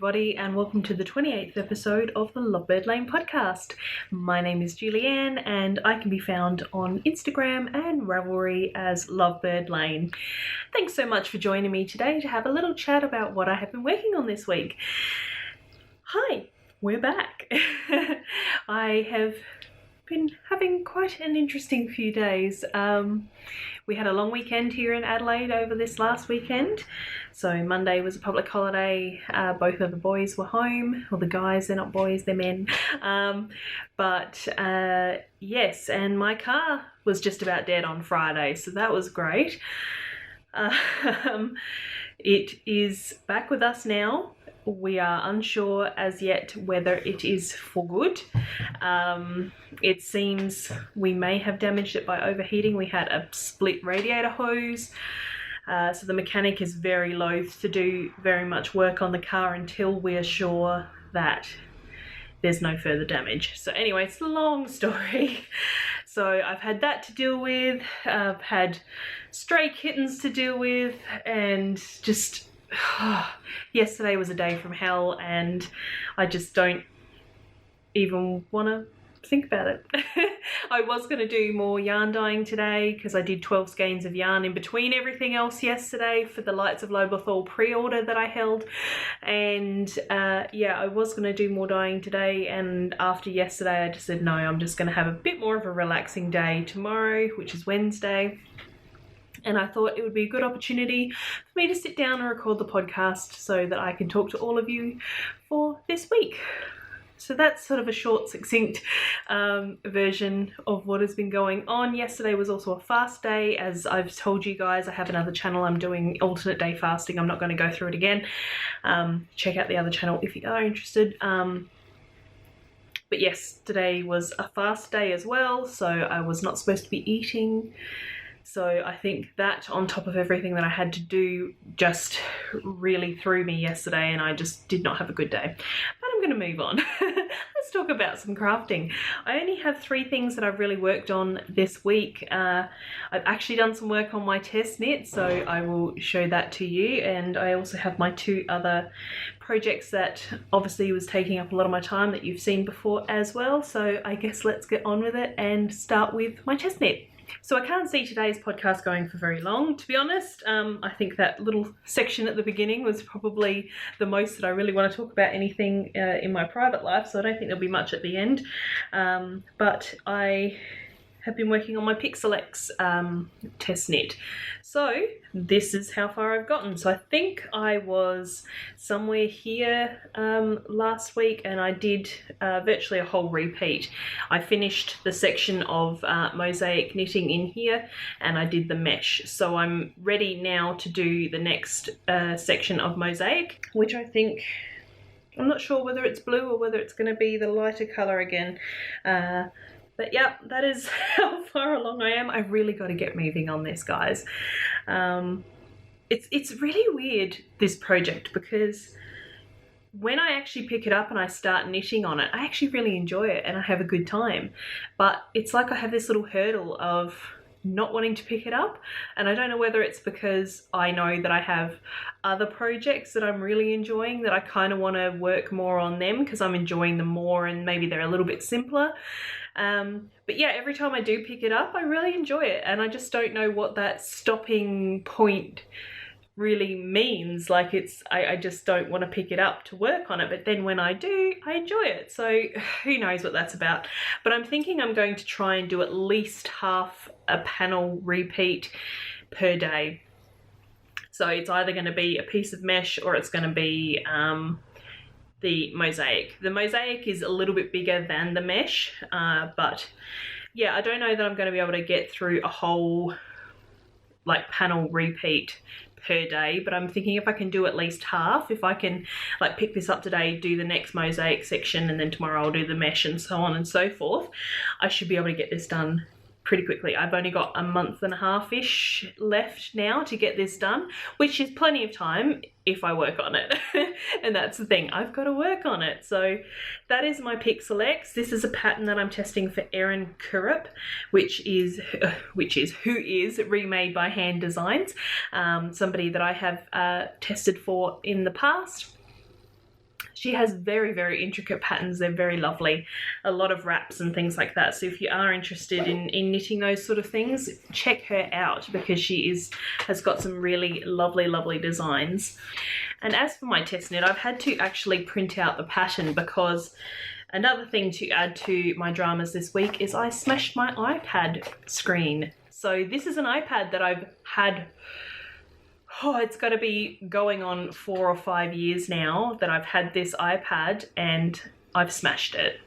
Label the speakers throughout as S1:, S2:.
S1: everybody, and welcome to the 28th episode of the Lovebird Lane podcast. My name is Julianne, and I can be found on Instagram and Ravelry as Lovebird Lane. Thanks so much for joining me today to have a little chat about what I have been working on this week. Hi, we're back. I have been having quite an interesting few days. We had a long weekend here in Adelaide over this last weekend. So Monday was a public holiday. Both of the boys were home. Well, the guys, they're not boys, they're men. Yes, and my car was just about dead on Friday, so that was great. It is back with us now. We are unsure as yet whether it is for good. It seems we may have damaged it by overheating. We had a split radiator hose. So the mechanic is very loath to do very much work on the car until we're sure that there's no further damage. So anyway, it's a long story. So I've had that to deal with. I've had stray kittens to deal with, and just yesterday was a day from hell, and I just don't even want to think about it. I was going to do more yarn dyeing today because I did 12 skeins of yarn in between everything else yesterday for the Lights of Lobethal pre-order that I held, and I was going to do more dyeing today, and after yesterday I just said no, I'm just going to have a bit more of a relaxing day tomorrow, which is Wednesday. And I thought it would be a good opportunity for me to sit down and record the podcast so that I can talk to all of you for this week. So that's sort of a short, succinct version of what has been going on. Yesterday was also a fast day. As I've told you guys, I have another channel. I'm doing alternate day fasting. I'm not going to go through it again. Check out the other channel if you are interested. But yes, today was a fast day as well. So I was not supposed to be eating. So I think that on top of everything that I had to do just really threw me yesterday, and I just did not have a good day. But I'm going to move on. Let's talk about some crafting. I only have 3 things that I've really worked on this week. I've actually done some work on my test knit, so I will show that to you. And I also have my 2 other projects that obviously was taking up a lot of my time that you've seen before as well. So I guess let's get on with it and start with my test knit. So I can't see today's podcast going for very long, to be honest. I think that little section at the beginning was probably the most that I really want to talk about anything in my private life, so I don't think there'll be much at the end. But I have been working on my Pixelex test knit. So this is how far I've gotten. So I think I was somewhere here last week, and I did virtually a whole repeat. I finished the section of mosaic knitting in here, and I did the mesh. So I'm ready now to do the next section of mosaic, which I think, I'm not sure whether it's blue or whether it's going to be the lighter colour again. But yeah, that is how far along I am. I've really got to get moving on this, guys. It's really weird, this project, because when I actually pick it up and I start knitting on it, I actually really enjoy it and I have a good time. But it's like I have this little hurdle of not wanting to pick it up, and I don't know whether it's because I know that I have other projects that I'm really enjoying that I kind of want to work more on them because I'm enjoying them more and maybe they're a little bit simpler. But yeah, every time I do pick it up, I really enjoy it, and I just don't know what that stopping point really means. Like, I just don't want to pick it up to work on it, but then when I do, I enjoy it. So who knows what that's about. But I'm thinking I'm going to try and do at least half a panel repeat per day. So it's either going to be a piece of mesh or it's going to be the mosaic. The mosaic is a little bit bigger than the mesh, but yeah, I don't know that I'm going to be able to get through a whole like panel repeat per day, but I'm thinking if I can do at least half, if I can like pick this up today, do the next mosaic section, and then tomorrow I'll do the mesh and so on and so forth, I should be able to get this done pretty quickly. I've only got a month and a half-ish left now to get this done, which is plenty of time if I work on it. And that's the thing, I've got to work on it. So that is my Pixelex. This is a pattern that I'm testing for Erin Kurup, who is Remade by Hand Designs, somebody that I have tested for in the past. She has very, very intricate patterns. They're very lovely. A lot of wraps and things like that. So if you are interested in knitting those sort of things, check her out because she has got some really lovely, lovely designs. And as for my test knit, I've had to actually print out the pattern because another thing to add to my dramas this week is I smashed my iPad screen. So this is an iPad that I've had, it's got to be going on 4 or 5 years now that I've had this iPad, and I've smashed it.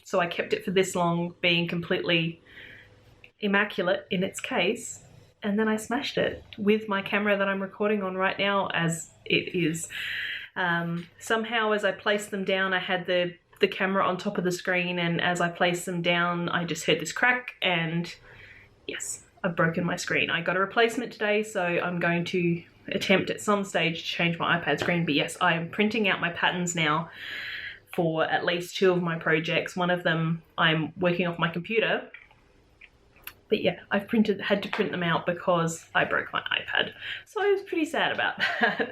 S1: So I kept it for this long, being completely immaculate in its case, and then I smashed it with my camera that I'm recording on right now as it is. Somehow as I placed them down, I had the camera on top of the screen, and as I placed them down, I just heard this crack, and yes, I've broken my screen. I got a replacement today, so I'm going to attempt at some stage to change my iPad screen. But yes, I am printing out my patterns now for at least 2 of my projects. One of them I'm working off my computer. But yeah, I've had to print them out because I broke my iPad. So I was pretty sad about that.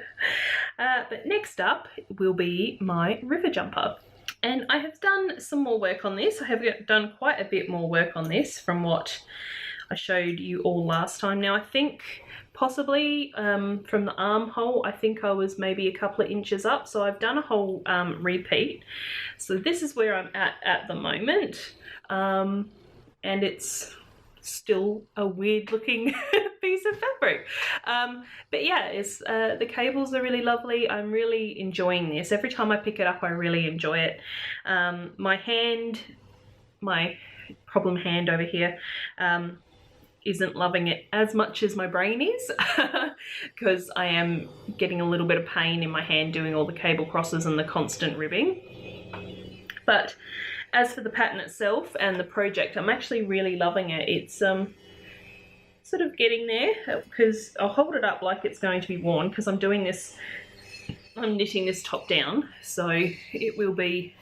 S1: But next up will be my river jumper. And I have done some more work on this. I have done quite a bit more work on this from what I showed you all last time. Now I think possibly from the armhole, I think I was maybe a couple of inches up. So I've done a whole repeat. So this is where I'm at the moment. And it's still a weird looking piece of fabric. But yeah, it's the cables are really lovely. I'm really enjoying this. Every time I pick it up, I really enjoy it. My problem hand over here, isn't loving it as much as my brain is because I am getting a little bit of pain in my hand doing all the cable crosses and the constant ribbing. But as for the pattern itself and the project, I'm actually really loving it. It's sort of getting there because I'll hold it up like it's going to be worn because I'm knitting this top down, so it will be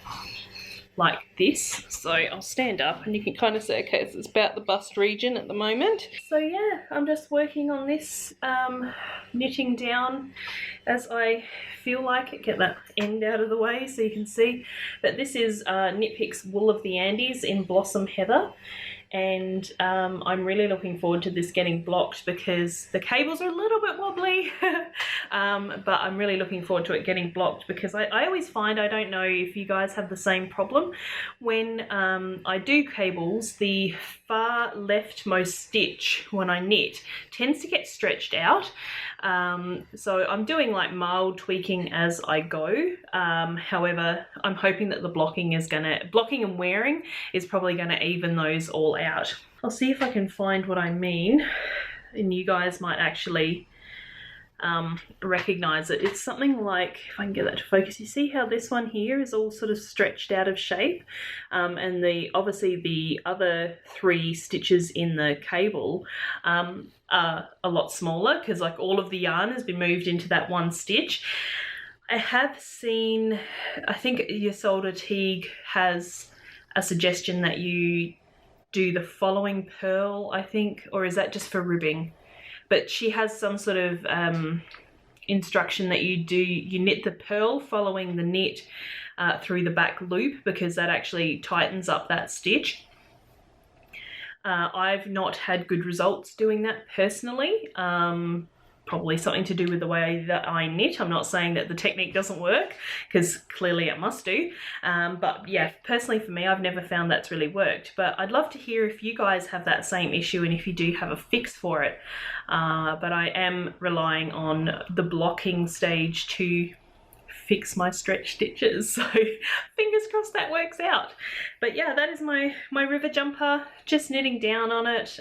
S1: like this. So I'll stand up and you can kind of see, okay, it's about the bust region at the moment. So yeah, I'm just working on this, knitting down as I feel like it. Get that end out of the way so you can see. But this is Knit Picks Wool of the Andes in Blossom Heather. And I'm really looking forward to this getting blocked because the cables are a little bit wobbly. But I'm really looking forward to it getting blocked because I always find, I don't know if you guys have the same problem, when I do cables, the far leftmost stitch when I knit tends to get stretched out. So I'm doing like mild tweaking as I go. However, I'm hoping that the blocking and wearing is probably gonna even those all out. I'll see if I can find what I mean, and you guys might actually recognize it. It's something like, if I can get that to focus, you see how this one here is all sort of stretched out of shape, and obviously the other 3 stitches in the cable are a lot smaller because like all of the yarn has been moved into that one stitch. I have seen, I think Ysolda Teague has a suggestion that you do the following purl, I think, or is that just for ribbing? But she has some sort of instruction that you knit the purl following the knit through the back loop because that actually tightens up that stitch. I've not had good results doing that personally. Probably something to do with the way that I knit. I'm not saying that the technique doesn't work because clearly it must do. But yeah, personally for me, I've never found that's really worked. But I'd love to hear if you guys have that same issue and if you do have a fix for it. But I am relying on the blocking stage to fix my stretch stitches. So fingers crossed that works out. But yeah, that is my river jumper, just knitting down on it.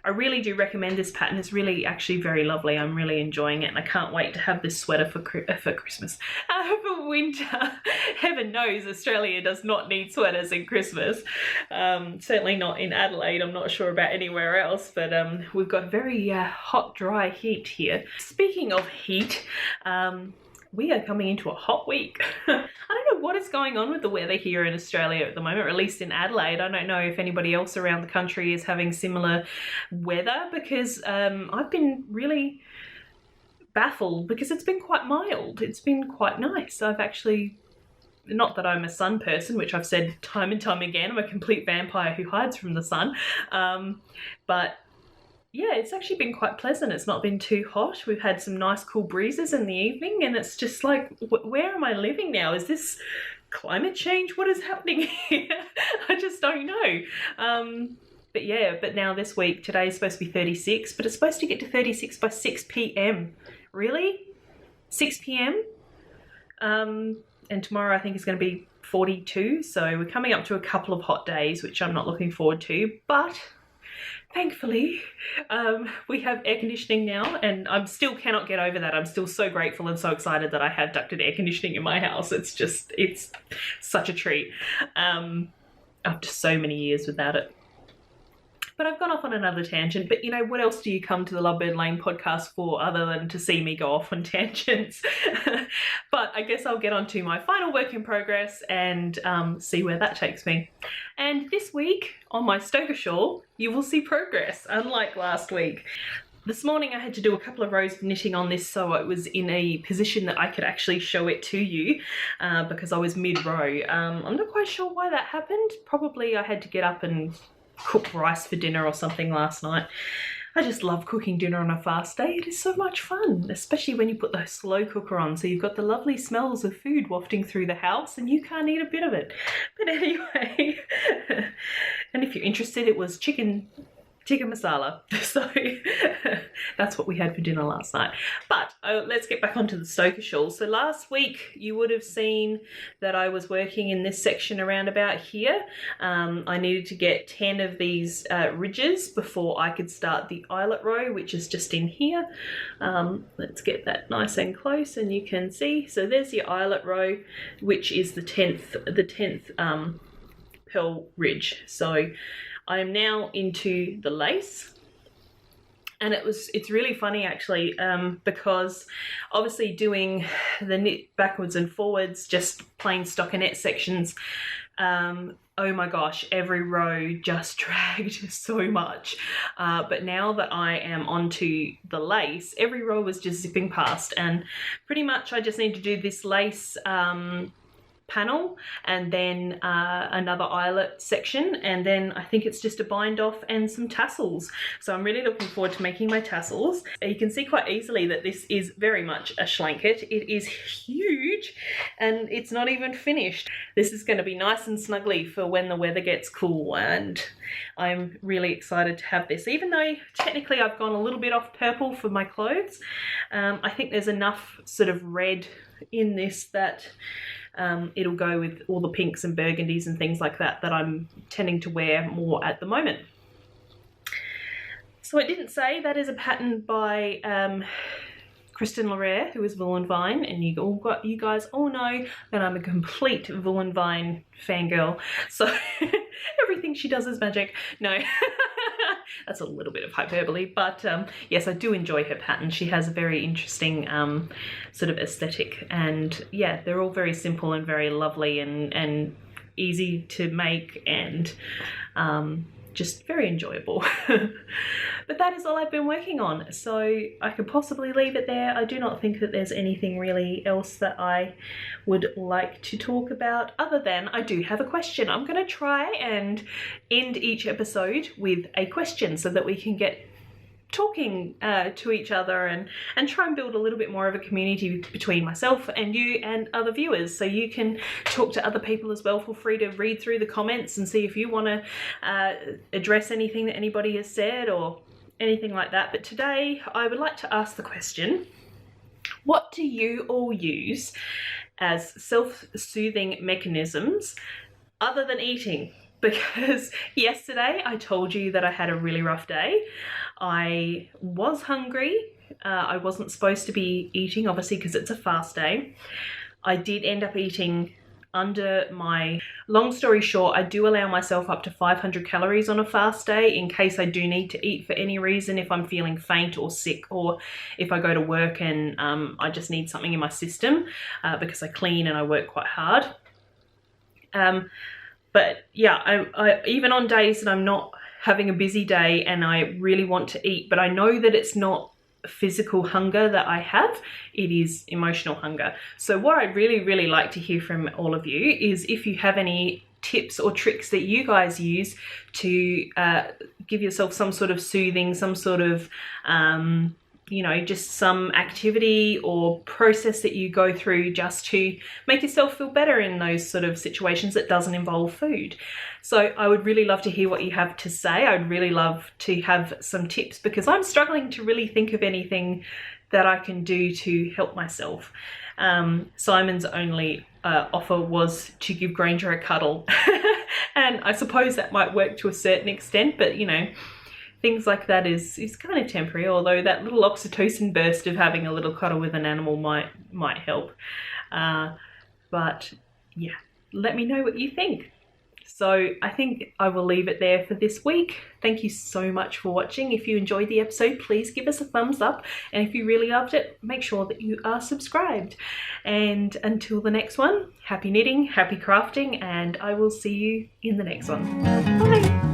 S1: I really do recommend this pattern. It's really actually very lovely. I'm really enjoying it and I can't wait to have this sweater for Christmas. For winter. Heaven knows Australia does not need sweaters in Christmas. Certainly not in Adelaide. I'm not sure about anywhere else, but we've got very hot, dry heat here. Speaking of heat, we are coming into a hot week. I don't know what is going on with the weather here in Australia at the moment, or at least in Adelaide. I don't know if anybody else around the country is having similar weather because I've been really baffled because it's been quite mild. It's been quite nice. I've actually, not that I'm a sun person, which I've said time and time again, I'm a complete vampire who hides from the sun. But yeah, it's actually been quite pleasant. It's not been too hot. We've had some nice cool breezes in the evening, and it's just like, where am I living now? Is this climate change? What is happening here? I just don't know. But yeah, but now this week, today's supposed to be 36, but it's supposed to get to 36 by 6 p.m. Really? 6 p.m? And tomorrow I think is going to be 42, so we're coming up to a couple of hot days, which I'm not looking forward to, but thankfully we have air conditioning now, and I still cannot get over that. I'm still so grateful and so excited that I have ducted air conditioning in my house. It's such a treat after so many years without it. But I've gone off on another tangent. But, you know, what else do you come to the Lovebird Lane podcast for other than to see me go off on tangents? But I guess I'll get on to my final work in progress and see where that takes me. And this week on my Stoker Shawl, you will see progress, unlike last week. This morning I had to do a couple of rows of knitting on this so it was in a position that I could actually show it to you because I was mid-row. I'm not quite sure why that happened. Probably I had to get up and cook rice for dinner or something last night. I just love cooking dinner on a fast day. It is so much fun, especially when you put the slow cooker on, so you've got the lovely smells of food wafting through the house and you can't eat a bit of it. But anyway, and if you're interested, it was chicken masala. So that's what we had for dinner last night. But let's get back onto the Stoker Shawl. So last week you would have seen that I was working in this section around about here. I needed to get 10 of these ridges before I could start the eyelet row, which is just in here. Let's get that nice and close and you can see. So there's your eyelet row, which is the 10th pearl ridge. So I am now into the lace, and it's really funny actually because obviously doing the knit backwards and forwards, just plain stockinette sections, oh my gosh, every row just dragged so much. But now that I am onto the lace, every row was just zipping past, and pretty much I just need to do this lace panel and then another eyelet section, and then I think it's just a bind off and some tassels. So I'm really looking forward to making my tassels. You can see quite easily that this is very much a schlanket. It is huge and it's not even finished. This is going to be nice and snuggly for when the weather gets cool, and I'm really excited to have this. Even though technically I've gone a little bit off purple for my clothes, I think there's enough sort of red in this that it'll go with all the pinks and burgundies and things like that I'm tending to wear more at the moment. So I didn't say that is a pattern by Kristen Larare, who is Vine, and you guys all know that I'm a complete Vine fangirl. So everything she does is magic. No. That's a little bit of hyperbole, but yes, I do enjoy her pattern. She has a very interesting sort of aesthetic, and yeah, they're all very simple and very lovely and easy to make, and just very enjoyable. But that is all I've been working on, so I could possibly leave it there. I do not think that there's anything really else that I would like to talk about, other than I do have a question. I'm going to try and end each episode with a question so that we can get talking to each other and try and build a little bit more of a community between myself and you and other viewers, so you can talk to other people as well. Feel free to read through the comments and see if you want to address anything that anybody has said or anything like that. But today I would like to ask the question, what do you all use as self-soothing mechanisms other than eating? Because yesterday I told you that I had a really rough day. I was hungry. I wasn't supposed to be eating, obviously, because it's a fast day. I did end up eating under my... Long story short, I do allow myself up to 500 calories on a fast day in case I do need to eat for any reason, if I'm feeling faint or sick, or if I go to work and I just need something in my system because I clean and I work quite hard. But yeah, I even on days that I'm not having a busy day and I really want to eat, but I know that it's not physical hunger that I have, it is emotional hunger. So what I'd really like to hear from all of you is if you have any tips or tricks that you guys use to give yourself some sort of soothing, some sort of you know, just some activity or process that you go through just to make yourself feel better in those sort of situations that doesn't involve food. So I would really love to hear what you have to say. I'd really love to have some tips because I'm struggling to really think of anything that I can do to help myself. Simon's only offer was to give Granger a cuddle. And I suppose that might work to a certain extent, but you know, things like that is kind of temporary, although that little oxytocin burst of having a little cuddle with an animal might help. But yeah, let me know what you think. So I think I will leave it there for this week. Thank you so much for watching. If you enjoyed the episode, please give us a thumbs up. And if you really loved it, make sure that you are subscribed. And until the next one, happy knitting, happy crafting, and I will see you in the next one. Bye.